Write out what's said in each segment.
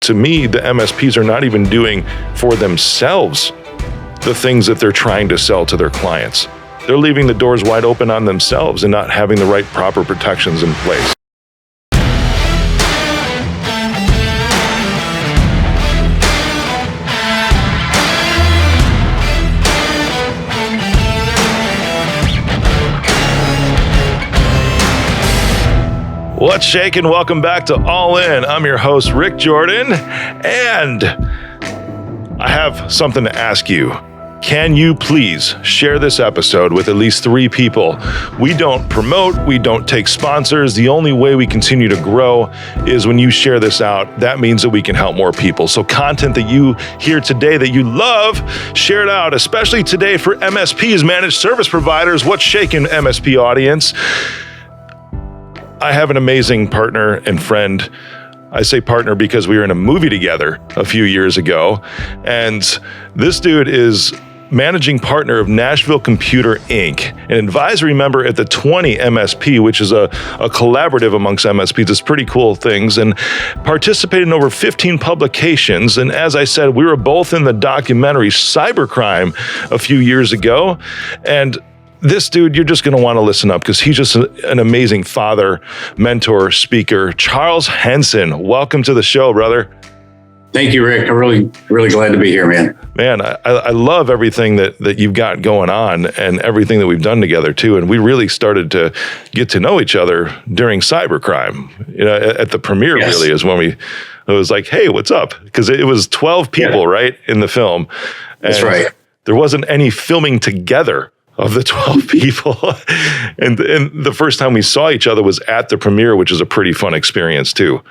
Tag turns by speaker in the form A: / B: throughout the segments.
A: to me, the MSPs are not even doing for themselves the things that they're trying to sell to their clients. They're leaving the doors wide open on themselves and not having the right proper protections in place. What's shaking? Welcome back to All In. I'm your host, Rick Jordan, and I have something to ask you. Can you please share this episode with at least 3 people? We don't promote, we don't take sponsors. The only way we continue to grow is when you share this out. That means that we can help more people. So content that you hear today that you love, share it out, especially today for MSPs, managed service providers. What's shaking, MSP audience? I have an amazing partner and friend. I say partner because we were in a movie together a few years ago. And this dude is managing partner of Nashville Computer Inc., an advisory member at the 20 MSP, which is a collaborative amongst MSPs. It's pretty cool things, and participated in over 15 publications. And as I said, we were both in the documentary CyberCrime a few years ago. And this dude, you're just going to want to listen up because he's just an amazing father, mentor, speaker. Charles Henson, welcome to the show, brother.
B: Thank you, Rick. I'm really glad to be here, man.
A: Man, I love everything that you've got going on and everything that we've done together, too. And we really started to get to know each other during CyberCrime. You know, at the premiere, yes. Really, is when it was like, hey, what's up? Because it was 12 people, right, in the film. And
B: that's right.
A: There wasn't any filming together of the 12 people. and the first time we saw each other was at the premiere, which is a pretty fun experience too.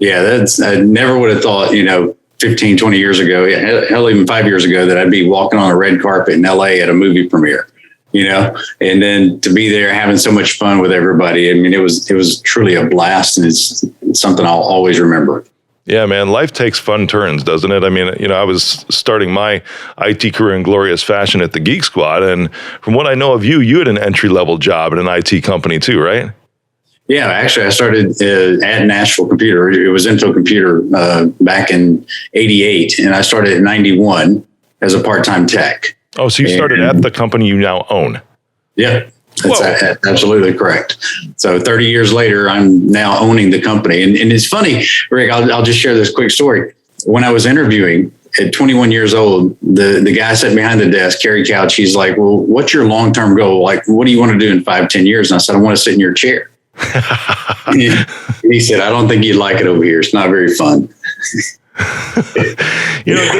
B: Yeah, I never would have thought, 15, 20 years ago, hell, even 5 years ago, that I'd be walking on a red carpet in LA at a movie premiere, and then to be there having so much fun with everybody. I mean, it was truly a blast, and it's something I'll always remember.
A: Yeah, man, life takes fun turns, doesn't it? I mean, I was starting my IT career in glorious fashion at the Geek Squad. And from what I know of you had an entry-level job at an IT company too, right?
B: Yeah, actually, I started at Nashville Computer. It was Intel Computer back in '88, and I started at '91 as a part-time tech. Oh, so you started at the company you now own? Yeah. That's absolutely correct. So 30 years later, I'm now owning the company. And it's funny, Rick, I'll just share this quick story. When I was interviewing at 21 years old, the guy sat behind the desk, Kerry Couch. He's like, well, what's your long-term goal? Like, what do you want to do in 5-10 years? And I said, I want to sit in your chair. He said, I don't think you'd like it over here. It's not very fun.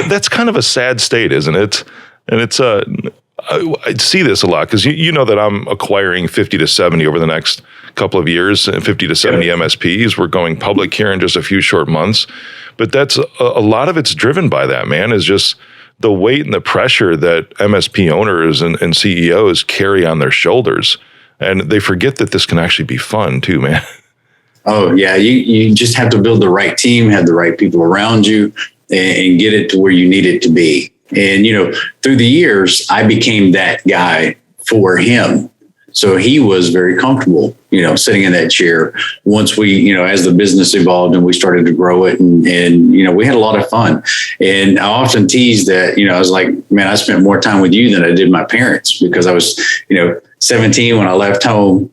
A: That's kind of a sad state, isn't it? And it's I see this a lot because you know that I'm acquiring 50 to 70 over the next couple of years, and 50 to 70 MSPs. We're going public here in just a few short months. But that's a lot of it's driven by that, man, is just the weight and the pressure that MSP owners and CEOs carry on their shoulders. And they forget that this can actually be fun too, man.
B: Oh, yeah. You just have to build the right team, have the right people around you, and get it to where you need it to be. And, through the years, I became that guy for him. So he was very comfortable, sitting in that chair once we, as the business evolved and we started to grow it. And we had a lot of fun. And I often tease that, I was like, man, I spent more time with you than I did my parents because I was, 17 when I left home,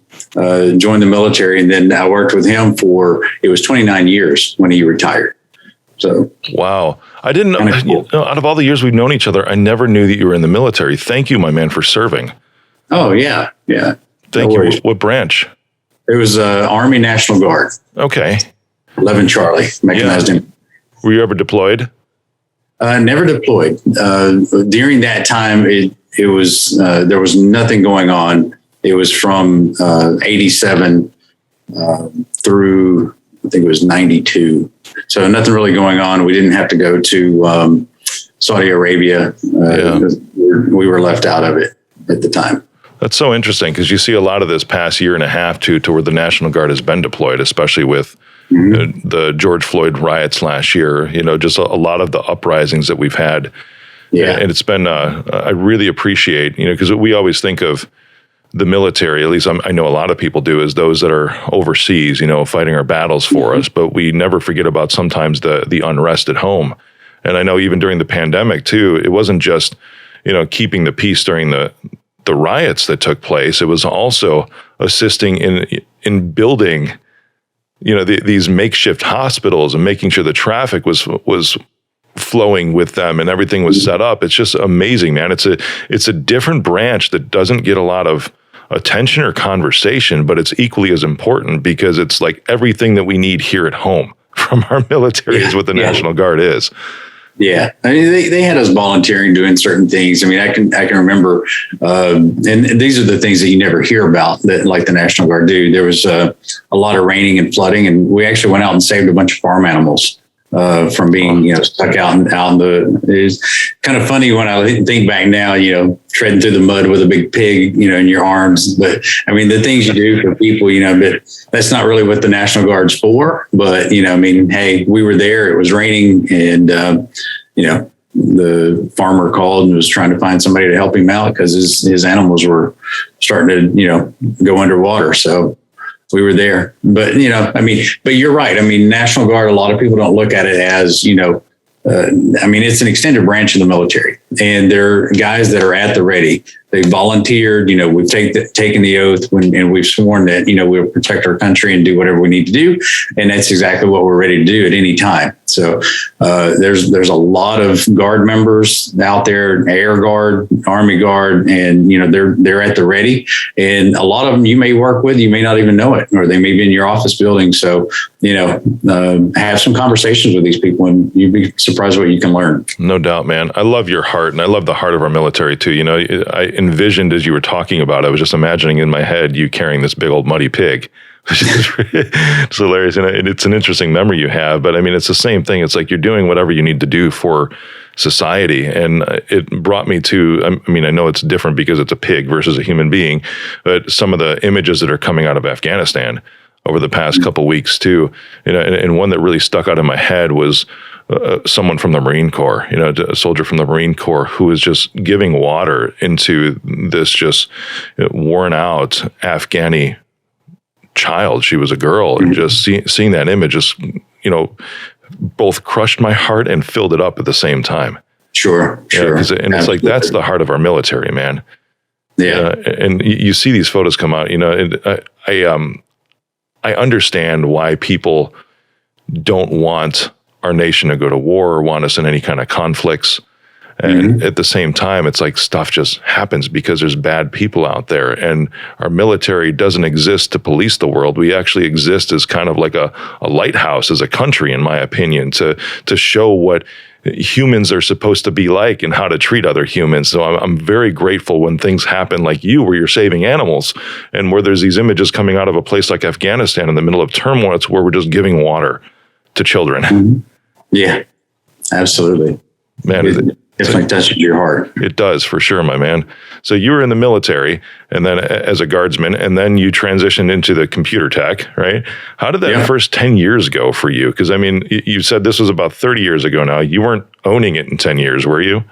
B: joined the military. And then I worked with him it was 29 years when he retired. So, wow. I didn't know,
A: cool. Out of all the years we've known each other, I never knew that you were in the military. Thank you, my man, for serving.
B: Oh, yeah. Yeah.
A: Thank you. What branch?
B: It was Army National Guard.
A: Okay.
B: 11 Charlie, mechanized. Yeah.
A: Were you ever deployed?
B: Never deployed. During that time, it was there was nothing going on. It was from 87 through, I think it was 92. So nothing really going on. We didn't have to go to Saudi Arabia. We were left out of it at the time.
A: That's so interesting because you see a lot of this past year and a half to where the National Guard has been deployed, especially with the George Floyd riots last year, just a lot of the uprisings that we've had. Yeah. And it's been, I really appreciate, because we always think of the military, at least I know a lot of people do, is those that are overseas, fighting our battles for us. But we never forget about sometimes the unrest at home. And I know even during the pandemic too, it wasn't just, keeping the peace during the riots that took place. It was also assisting in building, these makeshift hospitals and making sure the traffic was flowing with them and everything was set up. It's just amazing, man. It's a different branch that doesn't get a lot of attention or conversation, but it's equally as important because it's like everything that we need here at home from our military is what the National Guard is.
B: Yeah, I mean, they had us volunteering, doing certain things. I mean, I can remember, and these are the things that you never hear about that, like the National Guard do. There was a lot of raining and flooding, and we actually went out and saved a bunch of farm animals from being, stuck out in the. It's kind of funny when I think back now, treading through the mud with a big pig, in your arms. But I mean, the things you do for people, but that's not really what the National Guard's for. But hey, we were there. It was raining, and the farmer called and was trying to find somebody to help him out because his animals were starting to, go underwater. So we were there. But, but you're right. I mean, National Guard, a lot of people don't look at it as, it's an extended branch of the military, and they're guys that are at the ready. They volunteered, we've taken the oath and we've sworn that, we'll protect our country and do whatever we need to do. And that's exactly what we're ready to do at any time. So there's a lot of Guard members out there, Air Guard, Army Guard, and, they're at the ready. And a lot of them you may work with, you may not even know it, or they may be in your office building. So, have some conversations with these people and you'd be surprised what you can learn.
A: No doubt, man. I love your heart, and I love the heart of our military too. I envisioned as you were talking about it, I was just imagining in my head you carrying this big old muddy pig. It's hilarious, and it's an interesting memory you have. But I mean, it's the same thing. It's like you're doing whatever you need to do for society, and it brought me to. I mean, I know it's different because it's a pig versus a human being, but some of the images that are coming out of Afghanistan over the past couple of weeks too, and one that really stuck out in my head was someone from the Marine Corps, a soldier from the Marine Corps who was just giving water into this just worn out Afghani child. She was a girl, and just seeing that image just, both crushed my heart and filled it up at the same time.
B: Sure.
A: And it's like, that's the heart of our military, man.
B: Yeah.
A: And you see these photos come out, I understand why people don't want our nation to go to war or want us in any kind of conflicts. And at the same time, it's like stuff just happens because there's bad people out there, and our military doesn't exist to police the world. We actually exist as kind of like a lighthouse as a country, in my opinion, to show what humans are supposed to be like and how to treat other humans. So I'm very grateful when things happen like you, where you're saving animals, and where there's these images coming out of a place like Afghanistan in the middle of turmoil. It's where we're just giving water to children.
B: Yeah, absolutely.
A: Man,
B: it definitely touches your heart.
A: It does, for sure, my man. So you were in the military, and then as a guardsman, and then you transitioned into the computer tech, right? How did that first 10 years go for you? Because, I mean, you said this was about 30 years ago now. You weren't owning it in 10 years, were you?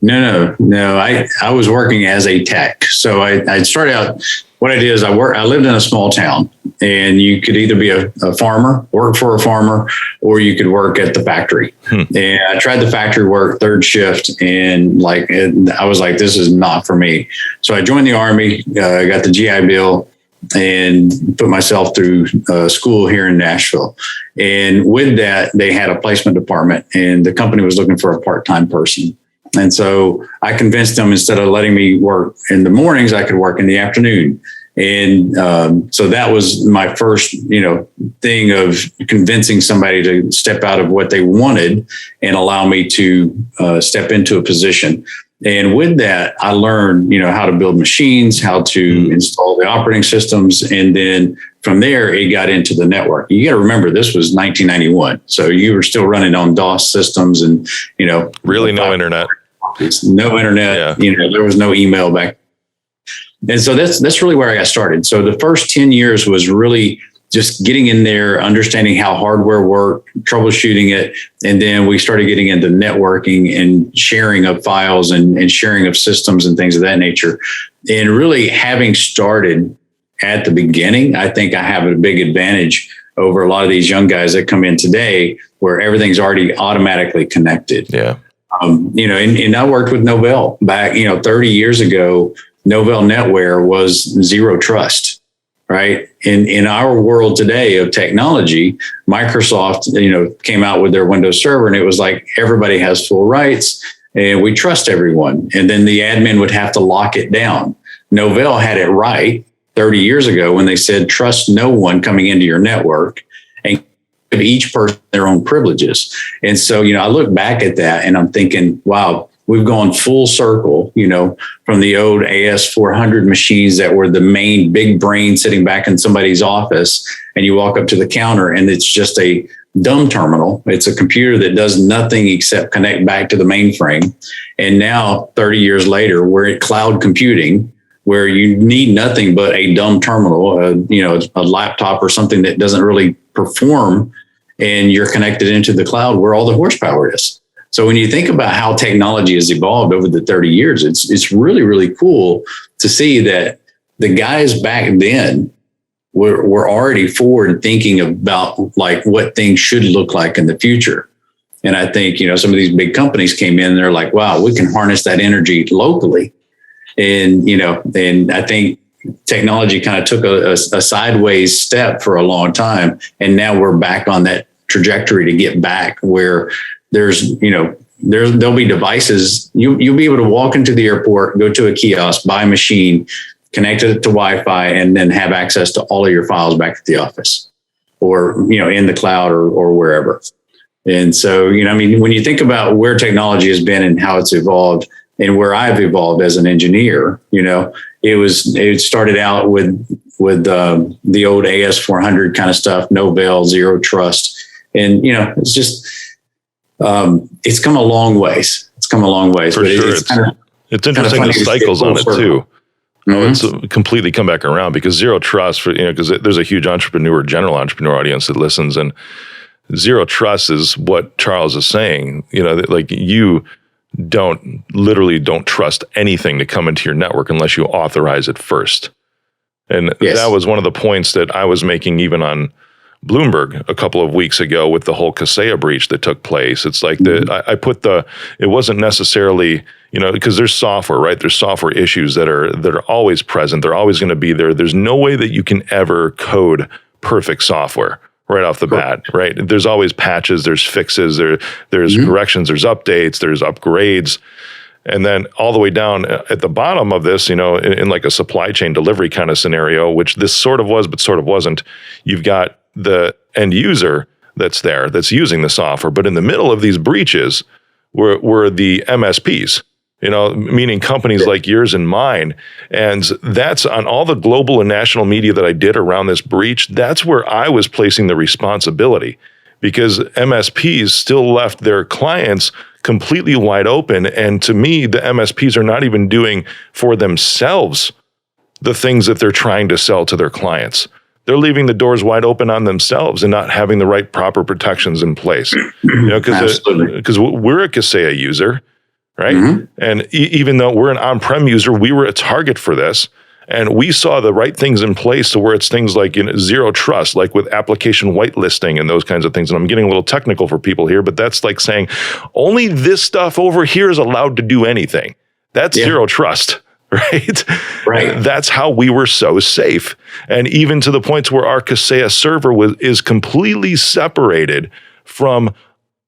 B: No. I was working as a tech. So I started out, what I did is I lived in a small town, and you could either be a farmer, work for a farmer, or you could work at the factory. And I tried the factory work, third shift, and I was like, this is not for me. So I joined the Army, got the GI Bill, and put myself through school here in Nashville. And with that, they had a placement department, and the company was looking for a part-time person. And so I convinced them, instead of letting me work in the mornings, I could work in the afternoon. And so that was my first, thing of convincing somebody to step out of what they wanted and allow me to step into a position. And with that, I learned, how to build machines, how to install the operating systems. And then from there, it got into the network. You got to remember, this was 1991. So you were still running on DOS systems and,
A: really no internet.
B: No internet. Yeah. There was no email back. And so that's really where I got started. So the first 10 years was really just getting in there, understanding how hardware worked, troubleshooting it. And then we started getting into networking and sharing of files and sharing of systems and things of that nature. And really having started at the beginning, I think I have a big advantage over a lot of these young guys that come in today where everything's already automatically connected.
A: Yeah.
B: And I worked with Novell back, 30 years ago. Novell NetWare was zero trust, right? In our world today of technology, Microsoft, came out with their Windows Server, and it was like everybody has full rights and we trust everyone. And then the admin would have to lock it down. Novell had it right 30 years ago when they said, trust no one coming into your network and give each person their own privileges. And so, I look back at that and I'm thinking, wow, we've gone full circle, from the old AS400 machines that were the main big brain sitting back in somebody's office. And you walk up to the counter and it's just a dumb terminal. It's a computer that does nothing except connect back to the mainframe. And now 30 years later, we're at cloud computing, where you need nothing but a dumb terminal, a laptop or something that doesn't really perform, and you're connected into the cloud where all the horsepower is. So when you think about how technology has evolved over the 30 years, it's really, really cool to see that the guys back then were already forward thinking about like what things should look like in the future. And I think, some of these big companies came in and they're like, wow, we can harness that energy locally. And, and I think technology kind of took a sideways step for a long time. And now we're back on that trajectory to get back where there'll be devices. You'll be able to walk into the airport, go to a kiosk, buy a machine, connect it to Wi-Fi, and then have access to all of your files back at the office or, in the cloud or wherever. And so, when you think about where technology has been and how it's evolved, and where I've evolved as an engineer, it started out with the old AS400 kind of stuff, Novell, zero trust. And, it's just, it's come a long ways. It's come a long ways.
A: For
B: but
A: sure. It's interesting the cycles on it too.
B: Mm-hmm.
A: It's completely come back around because zero trust because there's a huge general entrepreneur audience that listens, and zero trust is what Charles is saying, like you don't trust anything to come into your network unless you authorize it first. And
B: yes.
A: That was one of the points that I was making even on Bloomberg a couple of weeks ago with the whole Kaseya breach that took place. It's like I put it wasn't necessarily, because there's software, right? There's software issues that are always present. They're always going to be there. There's no way that you can ever code perfect software right off the bat, right? There's always patches, there's fixes, there's corrections, there's updates, there's upgrades. And then all the way down at the bottom of this, in like a supply chain delivery kind of scenario, which this sort of was, but sort of wasn't, you've got the end user that's there, that's using the software. But in the middle of these breaches were the MSPs, meaning companies like yours and mine. And that's on all the global and national media that I did around this breach. That's where I was placing the responsibility, because MSPs still left their clients completely wide open. And to me, the MSPs are not even doing for themselves the things that they're trying to sell to their clients. They're leaving the doors wide open on themselves and not having the right proper protections in place. Because we're a Kaseya user, right? Mm-hmm. And even though we're an on-prem user, we were a target for this. And we saw the right things in place to where it's things like zero trust, like with application whitelisting and those kinds of things. And I'm getting a little technical for people here, but that's like saying only this stuff over here is allowed to do anything. That's zero trust. Right. That's how we were so safe. And even to the point where our Kaseya server is completely separated from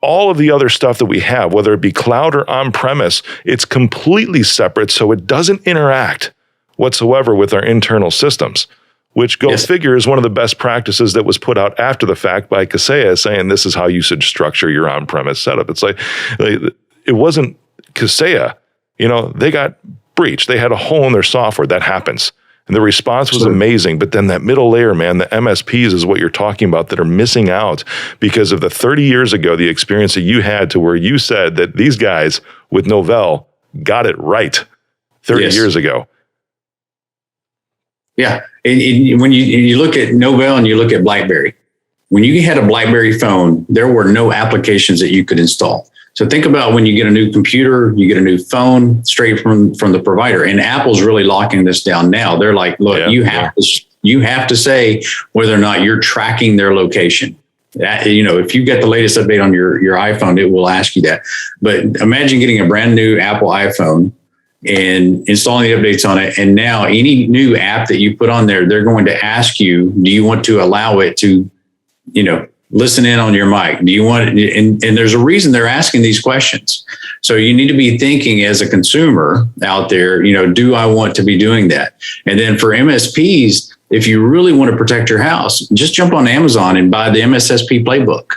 A: all of the other stuff that we have, whether it be cloud or on-premise, it's completely separate. So it doesn't interact whatsoever with our internal systems, which go figure is one of the best practices that was put out after the fact by Kaseya, saying this is how you should structure your on-premise setup. It's like it wasn't Kaseya, they got breached. They had a hole in their software. That happens. And the response was amazing. But then that middle layer, man, the MSPs is what you're talking about that are missing out because of the 30 years ago, the experience that you had to where you said that these guys with Novell got it right 30 years ago.
B: Yeah. And when you look at Novell and you look at BlackBerry, when you had a BlackBerry phone, there were no applications that you could install. So think about when you get a new computer, you get a new phone straight from the provider. And Apple's really locking this down now. They're like, look, you have to say whether or not you're tracking their location. If you get the latest update on your iPhone, it will ask you that. But imagine getting a brand new Apple iPhone and installing the updates on it. And now any new app that you put on there, they're going to ask you, do you want to allow it to, listen in on your mic? Do you want it? And there's a reason they're asking these questions. So you need to be thinking as a consumer out there, do I want to be doing that? And then for MSPs, if you really want to protect your house, just jump on Amazon and buy the Mssp Playbook.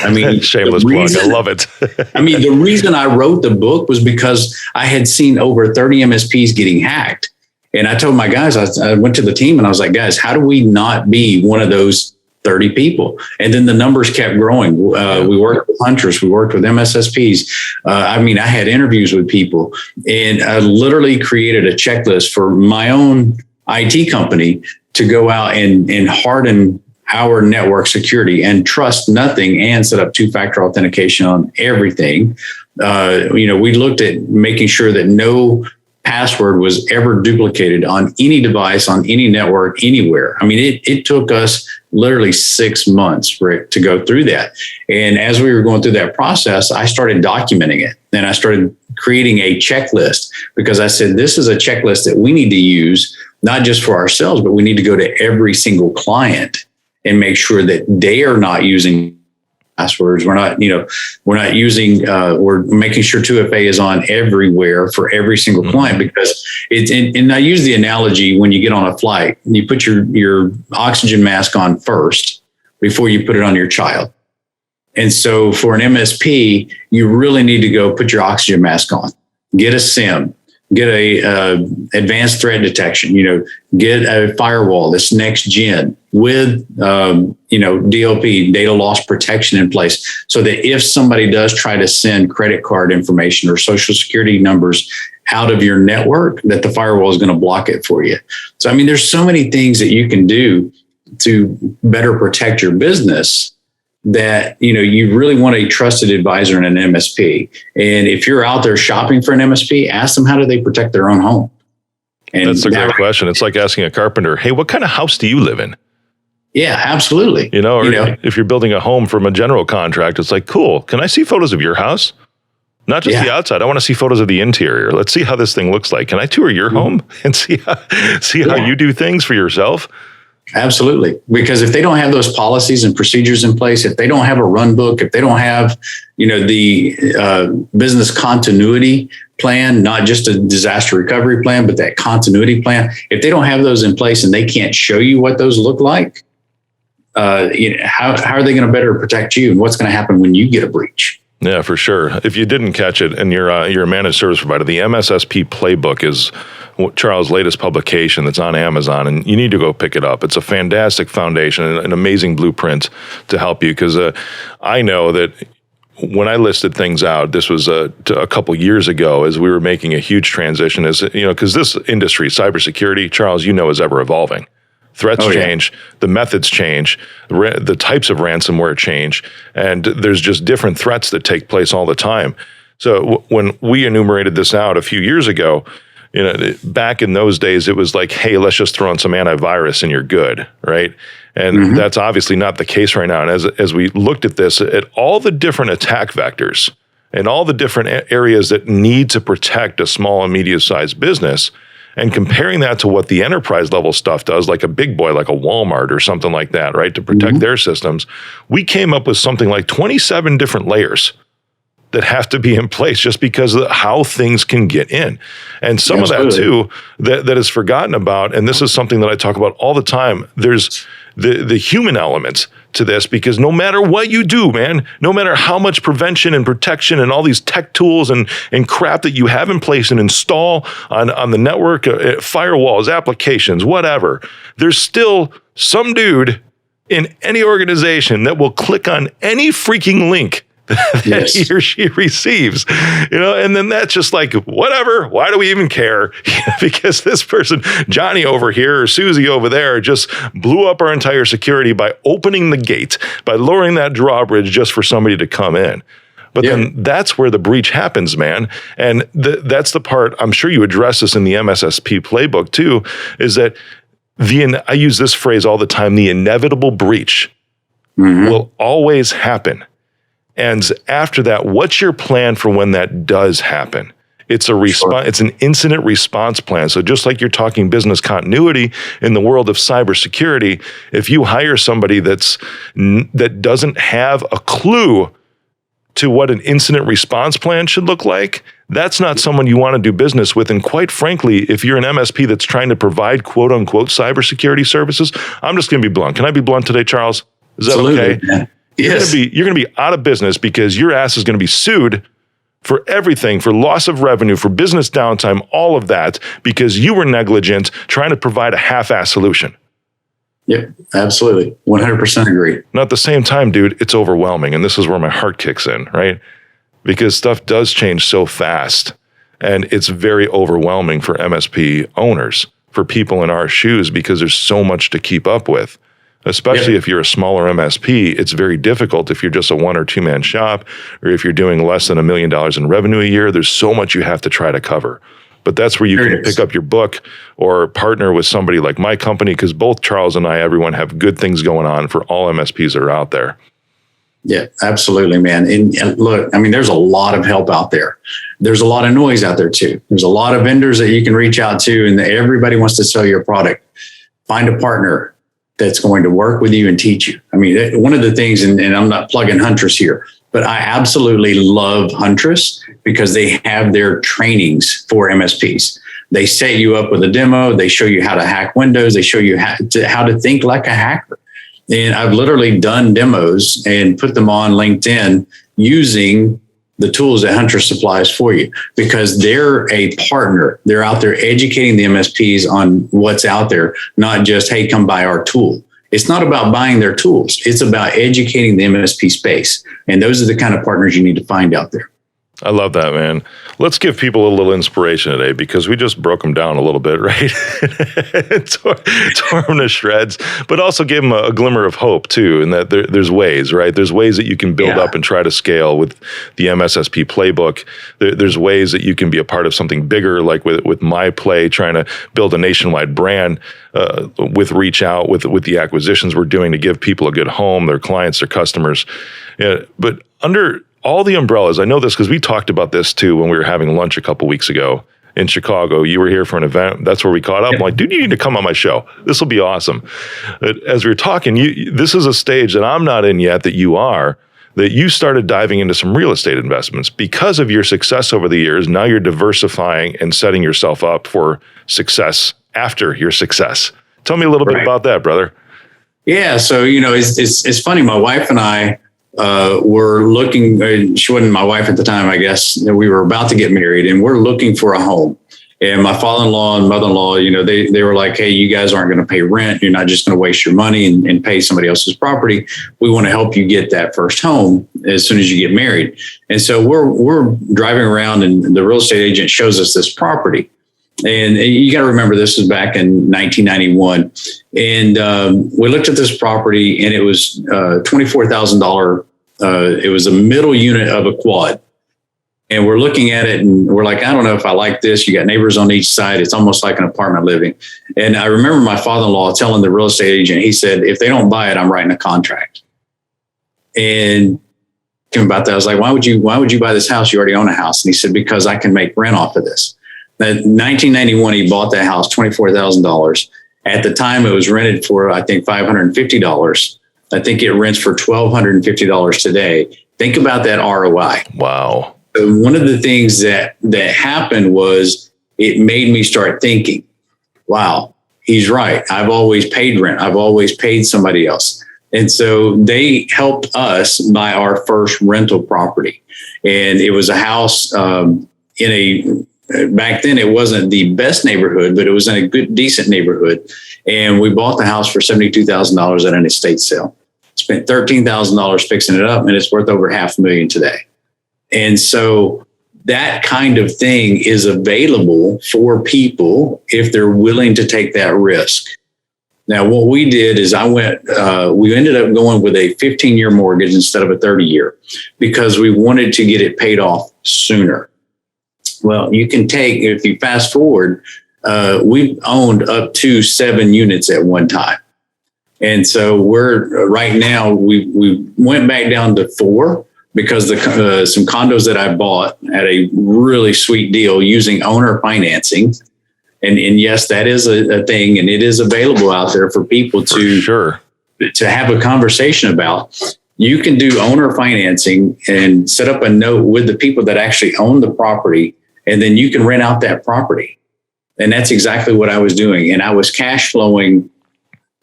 B: I mean,
A: shameless plug. I love it.
B: I mean, the reason I wrote the book was because I had seen over 30 MSPs getting hacked. And I told my guys, I went to the team and I was like, guys, how do we not be one of those 30 people? And then the numbers kept growing. We worked with hunters. We worked with MSSPs. I had interviews with people, and I literally created a checklist for my own IT company to go out and harden our network security and trust nothing and set up two-factor authentication on everything. We looked at making sure that no password was ever duplicated on any device, on any network, anywhere. I mean, it took us literally 6 months, Rick, to go through that. And as we were going through that process, I started documenting it. And I started creating a checklist because I said, this is a checklist that we need to use, not just for ourselves, but we need to go to every single client and make sure that they are not using passwords. We're not using, we're making sure 2FA is on everywhere for every single client, because and I use the analogy when you get on a flight, you put your oxygen mask on first before you put it on your child. And so for an MSP, you really need to go put your oxygen mask on, get a SIM, get a advanced threat detection, get a firewall that's next gen with, DLP, data loss protection in place, so that if somebody does try to send credit card information or social security numbers out of your network, that the firewall is going to block it for you. So, there's so many things that you can do to better protect your business, that, you really want a trusted advisor in an MSP. And if you're out there shopping for an MSP, ask them, how do they protect their own home? And
A: that's a great question. It's like asking a carpenter, hey, what kind of house do you live in?
B: Yeah, absolutely.
A: If you're building a home from a general contract, it's like, cool. Can I see photos of your house? Not just the outside. I want to see photos of the interior. Let's see how this thing looks like. Can I tour your home and see how you do things for yourself?
B: Absolutely. Because if they don't have those policies and procedures in place, if they don't have a run book, if they don't have, the business continuity plan, not just a disaster recovery plan, but that continuity plan, if they don't have those in place and they can't show you what those look like, how are they going to better protect you? And what's going to happen when you get a breach?
A: Yeah, for sure. If you didn't catch it and you're a managed service provider, the MSSP Playbook is Charles' latest publication that's on Amazon, and you need to go pick it up. It's a fantastic foundation, an amazing blueprint to help you, because I know that when I listed things out, this was a couple years ago, as we were making a huge transition, because this industry, cybersecurity, Charles, is ever evolving. Threats change, the methods change, the types of ransomware change, and there's just different threats that take place all the time. So when we enumerated this out a few years ago, back in those days, it was like, hey, let's just throw in some antivirus and you're good, right? And that's obviously not the case right now. And as we looked at this, at all the different attack vectors and all the different areas that need to protect a small and medium-sized business, and comparing that to what the enterprise level stuff does, like a big boy, like a Walmart or something like that, right, to protect their systems, we came up with something like 27 different layers that have to be in place just because of how things can get in. And some of that too, that is forgotten about. And this is something that I talk about all the time. There's the human element to this, because no matter what you do, man, no matter how much prevention and protection and all these tech tools and crap that you have in place and install on the network, firewalls, applications, whatever, there's still some dude in any organization that will click on any freaking link that
B: Yes.
A: he or she receives, and then that's just like, whatever, why do we even care? Because this person, Johnny over here or Susie over there, just blew up our entire security by opening the gate, by lowering that drawbridge just for somebody to come in. But then that's where the breach happens, man. And that's the part, I'm sure you address this in the MSSP playbook too, is that I use this phrase all the time, the inevitable breach will always happen. And after that, what's your plan for when that does happen? It's a response. Sure. It's an incident response plan. So just like you're talking business continuity in the world of cybersecurity, if you hire somebody that doesn't have a clue to what an incident response plan should look like, that's not someone you want to do business with. And quite frankly, if you're an MSP that's trying to provide quote unquote cybersecurity services, I'm just going to be blunt. Can I be blunt today, Charles? Is that
B: Absolutely,
A: okay?
B: Man.
A: Yes. You're going to be out of business because your ass is going to be sued for everything, for loss of revenue, for business downtime, all of that, because you were negligent trying to provide a half-ass solution.
B: Yep, absolutely. 100% agree.
A: Now, at the same time, dude, it's overwhelming. And this is where my heart kicks in, right? Because stuff does change so fast. And it's very overwhelming for MSP owners, for people in our shoes, because there's so much to keep up with. Especially if you're a smaller MSP, it's very difficult if you're just a 1 or 2 man shop, or if you're doing less than $1 million in revenue a year. There's so much you have to try to cover. But that's where you can pick up your book or partner with somebody like my company, because both Charles and I, everyone have good things going on for all MSPs that are out there.
B: Yeah, absolutely, man. And look, I mean, there's a lot of help out there. There's a lot of noise out there too. There's a lot of vendors that you can reach out to, and everybody wants to sell your product. Find a partner that's going to work with you and teach you. I mean, one of the things, and I'm not plugging Huntress here, but I absolutely love Huntress because they have their trainings for MSPs. They set you up with a demo. They show you how to hack Windows. They show you how to think like a hacker. And I've literally done demos and put them on LinkedIn using the tools that Huntress supplies for you, because they're a partner. They're out there educating the MSPs on what's out there, not just, hey, come buy our tool. It's not about buying their tools. It's about educating the MSP space. And those are the kind of partners you need to find out there.
A: I love that, man. Let's give people a little inspiration today, because we just broke them down a little bit, right? tore them to shreds, but also gave them a glimmer of hope too. And that there's ways, right? There's ways that you can build up and try to scale with the MSSP playbook. There's ways that you can be a part of something bigger, like with My Play, trying to build a nationwide brand with Reach Out, with the acquisitions we're doing to give people a good home, their clients, their customers. Yeah, but under all the umbrellas, I know this because we talked about this too when we were having lunch a couple weeks ago in Chicago. You were here for an event. That's where we caught up. I'm like, dude, you need to come on my show. This will be awesome. But as we were talking, this is a stage that I'm not in yet, that you are, that you started diving into some real estate investments because of your success over the years. Now you're diversifying and setting yourself up for success after your success. Tell me a little bit about that, brother.
B: Yeah. So, it's funny. My wife and I, we're looking, she wasn't my wife at the time, I guess. We were about to get married, and we're looking for a home. And my father-in-law and mother-in-law, they were like, hey, you guys aren't going to pay rent. You're not just going to waste your money and pay somebody else's property. We want to help you get that first home as soon as you get married. And so we're driving around, and the real estate agent shows us this property. And you got to remember, this was back in 1991. And we looked at this property, and it was $24,000. It was a middle unit of a quad. And we're looking at it, and we're like, I don't know if I like this. You got neighbors on each side. It's almost like an apartment living. And I remember my father-in-law telling the real estate agent, he said, if they don't buy it, I'm writing a contract. And about that, I was like, why would you buy this house? You already own a house. And he said, because I can make rent off of this. In 1991, he bought that house, $24,000. At the time, it was rented for, I think, $550. I think it rents for $1,250 today. Think about that ROI.
A: Wow.
B: One of the things that happened was it made me start thinking, wow, he's right. I've always paid rent. I've always paid somebody else. And so they helped us buy our first rental property. And it was a house back then, it wasn't the best neighborhood, but it was in a good, decent neighborhood. And we bought the house for $72,000 at an estate sale. spent $13,000 fixing it up, and it's worth over $500,000 today. And so that kind of thing is available for people if they're willing to take that risk. Now, what we did is we ended up going with a 15-year mortgage instead of a 30-year because we wanted to get it paid off sooner. Well, if you fast forward, we've owned up to 7 units at one time. And so right now, we went back down to 4 because some condos that I bought at a really sweet deal using owner financing. And yes, that is a thing, and it is available out there for people to have a conversation about. You can do owner financing and set up a note with the people that actually own the property, and then you can rent out that property. And that's exactly what I was doing. And I was cash flowing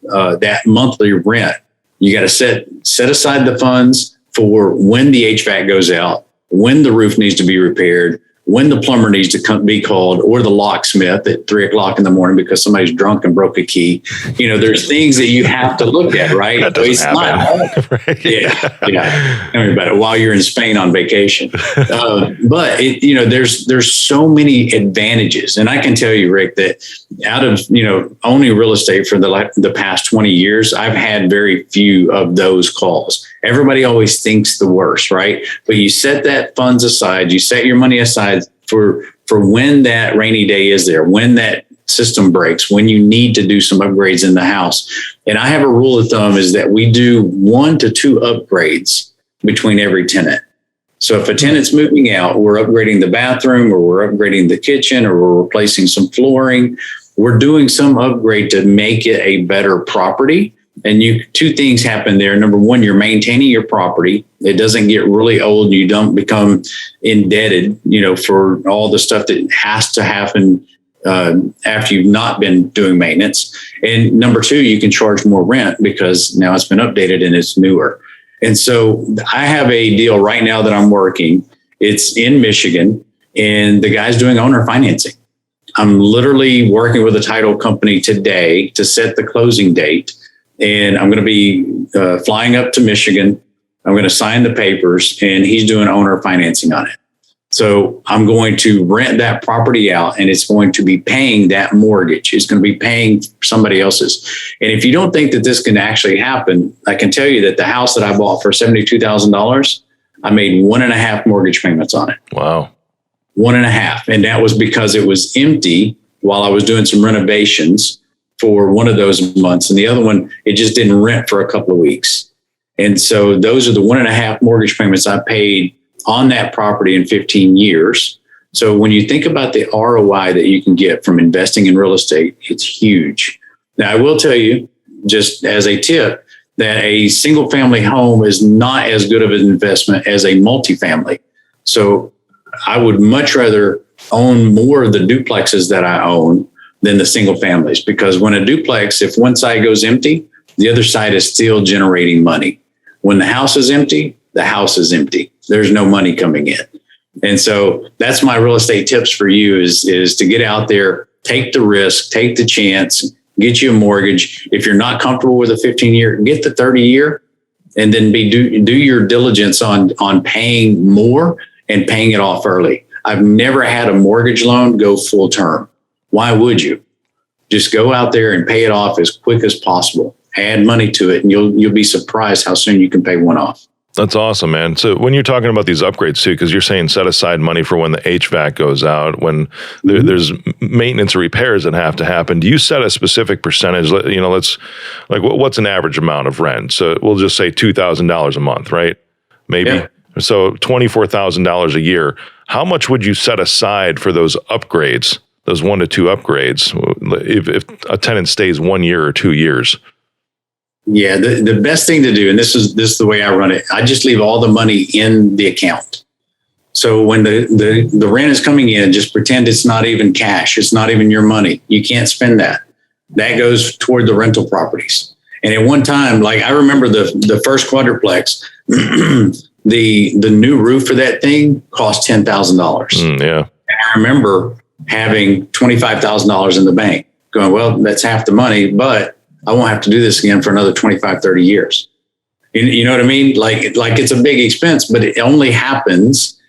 B: that monthly rent. You got to set aside the funds for when the HVAC goes out, when the roof needs to be repaired, when the plumber needs to be called, or the locksmith at 3:00 in the morning because somebody's drunk and broke a key. There's things that you have to look at, right?
A: That doesn't happen. Right?
B: Yeah. Tell me about it while you're in Spain on vacation. But there's so many advantages, and I can tell you, Rick, that out of owning real estate for the past 20 years, I've had very few of those calls. Everybody always thinks the worst, right? But you set that funds aside, you set your money aside for when that rainy day is there, when that system breaks, when you need to do some upgrades in the house. And I have a rule of thumb is that we do 1 to 2 upgrades between every tenant. So if a tenant's moving out, we're upgrading the bathroom, or we're upgrading the kitchen, or we're replacing some flooring. We're doing some upgrade to make it a better property. And 2 things happen there. Number one, you're maintaining your property. It doesn't get really old. You don't become indebted, for all the stuff that has to happen after you've not been doing maintenance. And number 2, you can charge more rent because now it's been updated and it's newer. And so I have a deal right now that I'm working. It's in Michigan, and the guy's doing owner financing. I'm literally working with a title company today to set the closing date. And I'm going to be flying up to Michigan. I'm going to sign the papers, and he's doing owner financing on it. So I'm going to rent that property out, and it's going to be paying that mortgage. It's going to be paying somebody else's. And if you don't think that this can actually happen, I can tell you that the house that I bought for $72,000, I made 1.5 mortgage payments on it.
A: Wow.
B: 1.5. And that was because it was empty while I was doing some renovations for one of those months. And the other one, it just didn't rent for a couple of weeks. And so those are the 1.5 mortgage payments I paid on that property in 15 years. So when you think about the ROI that you can get from investing in real estate, it's huge. Now, I will tell you, just as a tip, that a single family home is not as good of an investment as a multifamily. So I would much rather own more of the duplexes that I own than the single families, because when a duplex, if one side goes empty, the other side is still generating money. When the house is empty, the house is empty. There's no money coming in. And so that's my real estate tips for you is to get out there, take the risk, take the chance, get you a mortgage. If you're not comfortable with a 15-year, get the 30-year, and then do your diligence on paying more and paying it off early. I've never had a mortgage loan go full term. Why would you? Just go out there and pay it off as quick as possible. Add money to it, and you'll be surprised how soon you can pay one off.
A: That's awesome, man. So when you're talking about these upgrades too, because you're saying set aside money for when the HVAC goes out, when there's maintenance or repairs that have to happen, do you set a specific percentage? What's an average amount of rent? So we'll just say $2,000 a month, right? Maybe. Yeah. So $24,000 a year. How much would you set aside for those upgrades? Those 1 to 2 upgrades, if a tenant stays 1 year or 2 years?
B: Yeah, the best thing to do, and this is the way I run it, I just leave all the money in the account. So when the rent is coming in, just pretend it's not even cash. It's not even your money. You can't spend that. That goes toward the rental properties. And at one time, like I remember the first quadruplex, the new roof for that thing cost $10,000.
A: Yeah.
B: And I remember having $25,000 in the bank going, well, that's half the money, but I won't have to do this again for another 25, 30 years. You know what I mean? Like it's a big expense, but it only happens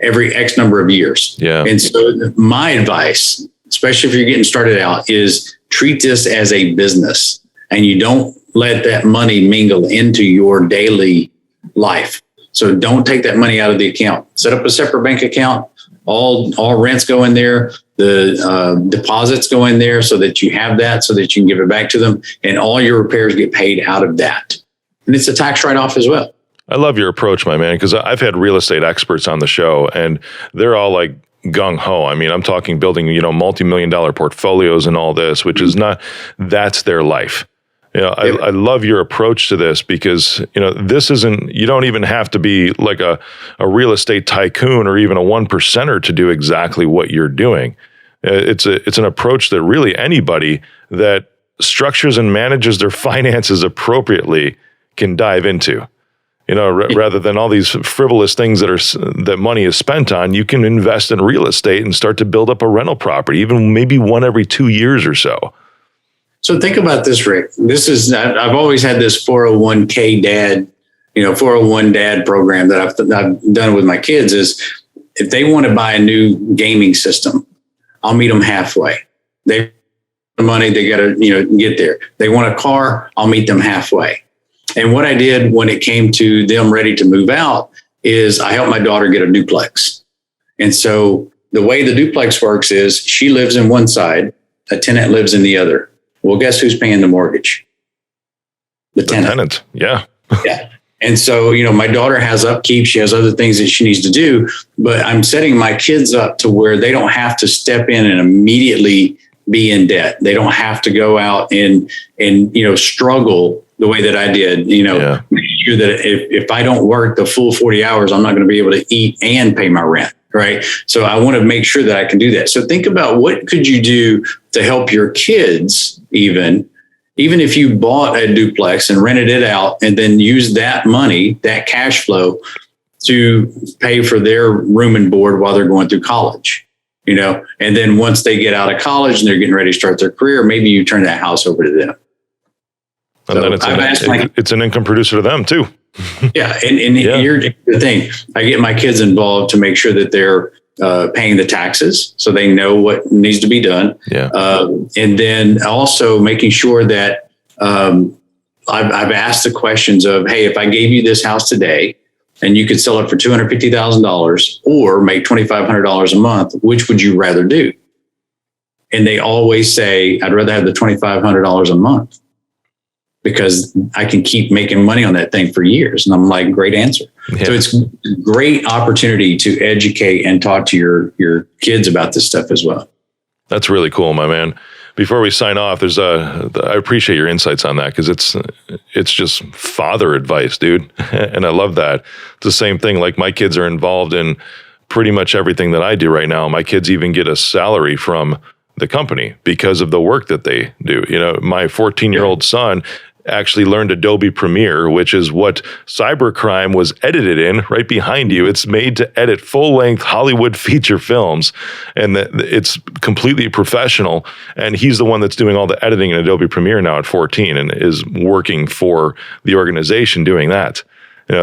B: every X number of years.
A: Yeah.
B: And so my advice, especially if you're getting started out, is treat this as a business, and you don't let that money mingle into your daily life. So don't take that money out of the account. Set up a separate bank account. All rents go in there. The deposits go in there so that you have that, so that you can give it back to them, and all your repairs get paid out of that. And it's a tax write-off as well.
A: I love your approach, my man, because I've had real estate experts on the show, and they're all like gung-ho. I mean, I'm talking building, multi-million-dollar portfolios and all this, which is not, that's their life. I love your approach to this, because, this isn't, you don't even have to be like a real estate tycoon or even a 1%er to do exactly what you're doing. It's an approach that really anybody that structures and manages their finances appropriately can dive into. Rather than all these frivolous things that money is spent on, you can invest in real estate and start to build up a rental property, even maybe one every 2 years or so.
B: So think about this, Rick. I've always had this 401k dad, 401 dad program that I've done with my kids. Is if they want to buy a new gaming system, I'll meet them halfway. They have the money, they got to, get there. They want a car, I'll meet them halfway. And what I did when it came to them ready to move out is I helped my daughter get a duplex. And so the way the duplex works is she lives in one side, a tenant lives in the other. Well, guess who's paying the mortgage? The tenant.
A: Yeah.
B: Yeah. And so, my daughter has upkeep. She has other things that she needs to do, but I'm setting my kids up to where they don't have to step in and immediately be in debt. They don't have to go out and struggle the way that I did, make sure that if I don't work the full 40 hours, I'm not going to be able to eat and pay my rent. Right. So I want to make sure that I can do that. So think about what could you do to help your kids, even if you bought a duplex and rented it out and then use that money, that cash flow, to pay for their room and board while they're going through college, and then once they get out of college and they're getting ready to start their career, maybe you turn that house over to them.
A: And then it's an income producer to them too.
B: Yeah. And here's the thing. I get my kids involved to make sure that they're paying the taxes so they know what needs to be done.
A: Yeah.
B: And then also making sure that I've asked the questions of, hey, if I gave you this house today and you could sell it for $250,000 or make $2,500 a month, which would you rather do? And they always say, I'd rather have the $2,500 a month, because I can keep making money on that thing for years. And I'm like, great answer. Yeah. So it's a great opportunity to educate and talk to your kids about this stuff as well.
A: That's really cool, my man. Before we sign off, I appreciate your insights on that, because it's just father advice, dude. And I love that. It's the same thing. Like, my kids are involved in pretty much everything that I do right now. My kids even get a salary from the company because of the work that they do. My 14-year-old son actually learned Adobe Premiere, which is what CyberCrime was edited in, right behind you. It's made to edit full-length Hollywood feature films, and it's completely professional. And he's the one that's doing all the editing in Adobe Premiere now at 14, and is working for the organization doing that.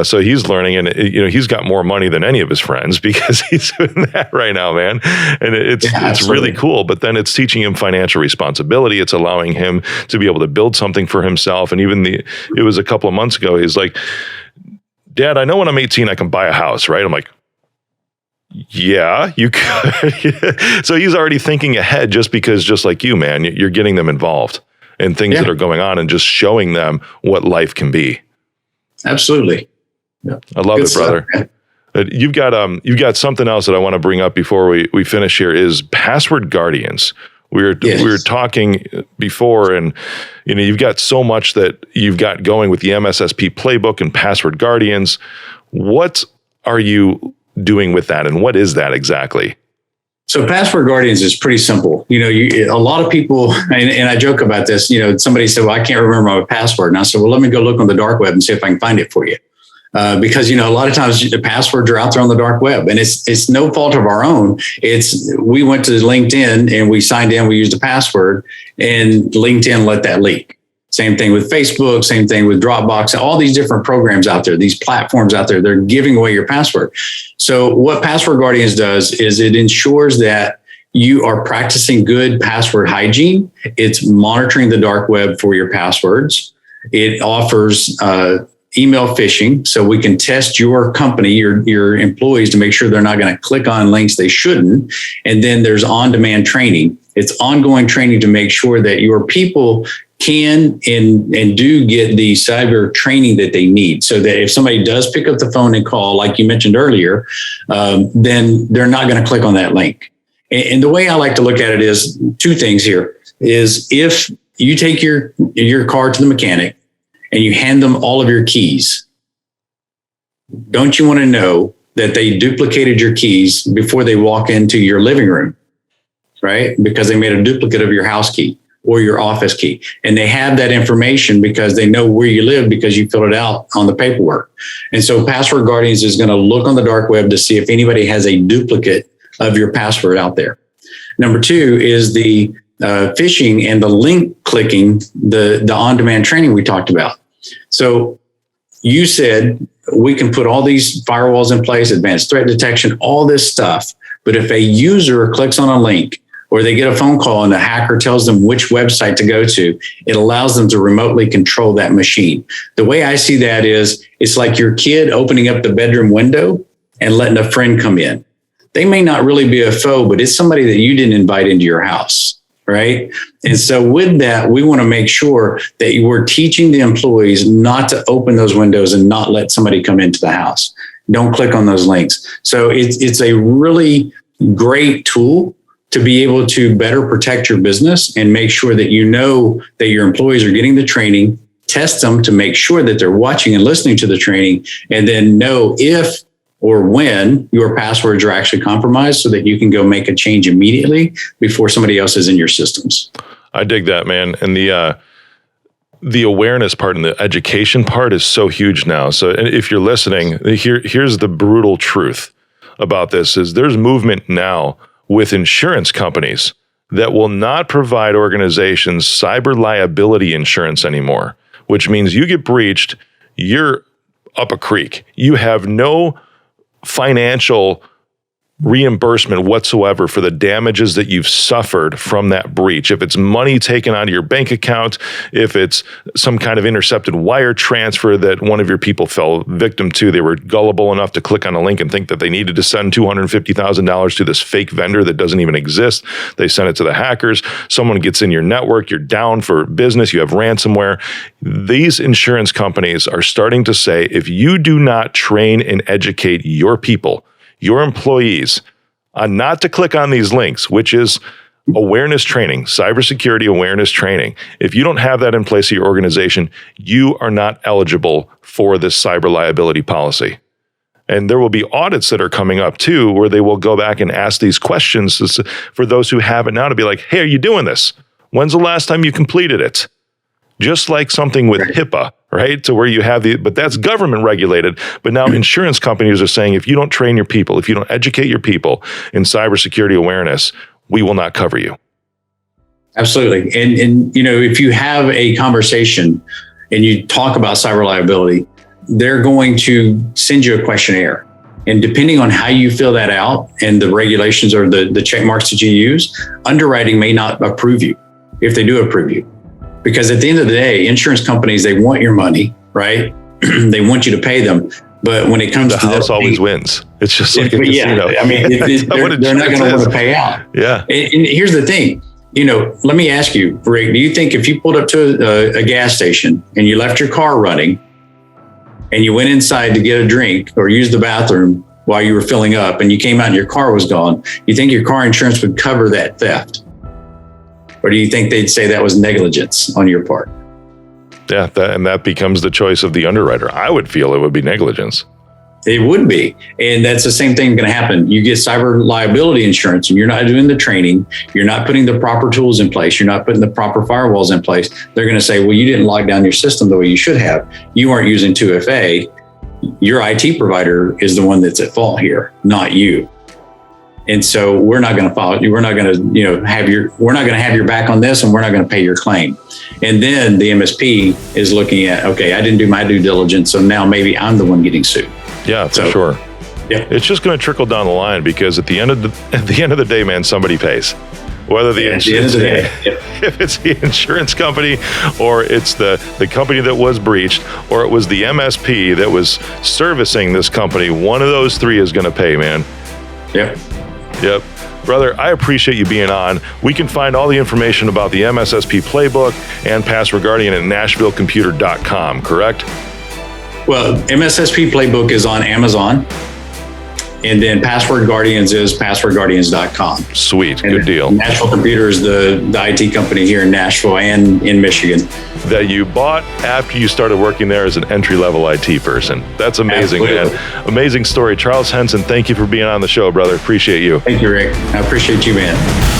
A: So he's learning, and he's got more money than any of his friends because he's doing that right now, man. And it's really cool. But then it's teaching him financial responsibility. It's allowing him to be able to build something for himself. And even it was a couple of months ago, he's like, Dad, I know when I'm 18, I can buy a house, right? I'm like, yeah, you could. So he's already thinking ahead, just because, just like you, man, you're getting them involved in things that are going on and just showing them what life can be.
B: Absolutely. Yeah.
A: I love it, brother. You've got something else that I want to bring up before we finish here, is password guardians. We were talking before, and you've got so much that you've got going with the MSSP Playbook and password guardians. What are you doing with that, and what is that exactly?
B: So password guardians is pretty simple. A lot of people, and I joke about this, somebody said, well, I can't remember my password. And I said, well, let me go look on the dark web and see if I can find it for you. Because, a lot of times the passwords are out there on the dark web, and it's no fault of our own. We went to LinkedIn and we signed in, we used a password, and LinkedIn let that leak. Same thing with Facebook, same thing with Dropbox, all these different programs out there, these platforms out there, they're giving away your password. So what Password Guardians does is it ensures that you are practicing good password hygiene. It's monitoring the dark web for your passwords. It offers email phishing, so we can test your company, your employees, to make sure they're not going to click on links they shouldn't. And then there's on-demand training. It's ongoing training to make sure that your people can and do get the cyber training that they need, so that if somebody does pick up the phone and call, like you mentioned earlier, then they're not going to click on that link. And the way I like to look at it is two things here is if you take your car to the mechanic and you hand them all of your keys, don't you want to know that they duplicated your keys before they walk into your living room, right? Because they made a duplicate of your house key or your office key. And they have that information because they know where you live because you filled it out on the paperwork. And so Password Guardians is going to look on the dark web to see if anybody has a duplicate of your password out there. Number two is the phishing and the link clicking, the on-demand training we talked about. So you said we can put all these firewalls in place, advanced threat detection, all this stuff. But if a user clicks on a link or they get a phone call and the hacker tells them which website to go to, it allows them to remotely control that machine. The way I see that is it's like your kid opening up the bedroom window and letting a friend come in. They may not really be a foe, but it's somebody that you didn't invite into your house, right? And so with that, we want to make sure that we're teaching the employees not to open those windows and not let somebody come into the house. Don't click on those links. So it's a really great tool to be able to better protect your business and make sure that you know that your employees are getting the training, test them to make sure that they're watching and listening to the training, and then know if or when your passwords are actually compromised so that you can go make a change immediately before somebody else is in your systems.
A: I dig that, man. And the awareness part and the education part is so huge now. So if you're listening, here's the brutal truth about this is there's movement now with insurance companies that will not provide organizations cyber liability insurance anymore, which means you get breached, you're up a creek. You have no financial reimbursement whatsoever for the damages that you've suffered from that breach. If it's money taken out of your bank account, if it's some kind of intercepted wire transfer that one of your people fell victim to, they were gullible enough to click on a link and think that they needed to send $250,000 to this fake vendor that doesn't even exist. They send it to the hackers. Someone gets in your network, you're down for business, you have ransomware. These insurance companies are starting to say, if you do not train and educate your people, your employees, not to click on these links, which is awareness training, cybersecurity awareness training. If you don't have that in place at your organization, you are not eligible for this cyber liability policy. And there will be audits that are coming up too, where they will go back and ask these questions for those who have it now to be like, hey, are you doing this? When's the last time you completed it? Just like something with HIPAA, right? To where you have but that's government regulated. But now insurance companies are saying, if you don't train your people, if you don't educate your people in cybersecurity awareness, we will not cover you.
B: Absolutely. And you know, if you have a conversation and you talk about cyber liability, they're going to send you a questionnaire. And depending on how you fill that out and the regulations or the check marks that you use, underwriting may not approve you if they do approve you. Because at the end of the day, insurance companies, they want your money, right? They want you to pay them. But when it comes to
A: the house always wins. It's just like a casino.
B: I mean, they're not going to want to pay out.
A: Yeah.
B: And here's the thing, you know, let me ask you, Rick, do you think if you pulled up to a gas station and you left your car running and you went inside to get a drink or use the bathroom while you were filling up and you came out and your car was gone, you think your car insurance would cover that theft? Or do you think they'd say that was negligence on your part?
A: Yeah, that becomes the choice of the underwriter. I would feel it would be negligence.
B: It would be. And that's the same thing going to happen. You get cyber liability insurance and you're not doing the training. You're not putting the proper tools in place. You're not putting the proper firewalls in place. They're going to say, well, you didn't lock down your system the way you should have. You weren't using 2FA. Your IT provider is the one that's at fault here, not you. And so we're not going to follow you. We're not going to, we're not going to have your back on this, and we're not going to pay your claim. And then the MSP is looking at, okay, I didn't do my due diligence, so now maybe I'm the one getting sued.
A: Yeah, for sure.
B: Yeah.
A: It's just going to trickle down the line, because at the end of the day, man, somebody pays. Whether if it's the insurance company, or it's the company that was breached, or it was the MSP that was servicing this company, one of those three is going to pay, man. Yep. Brother, I appreciate you being on. We can find all the information about the MSSP Playbook and Password Guardian at NashvilleComputer.com, correct?
B: Well, MSSP Playbook is on Amazon. And then Password Guardians is passwordguardians.com.
A: Sweet.
B: And
A: good deal.
B: Nashville Computer is the IT company here in Nashville and in Michigan.
A: That you bought after you started working there as an entry-level IT person. That's amazing,
B: Absolutely.
A: man. Amazing story. Charles Henson, thank you for being on the show, brother. Appreciate you.
B: Thank you, Rick. I appreciate you, man.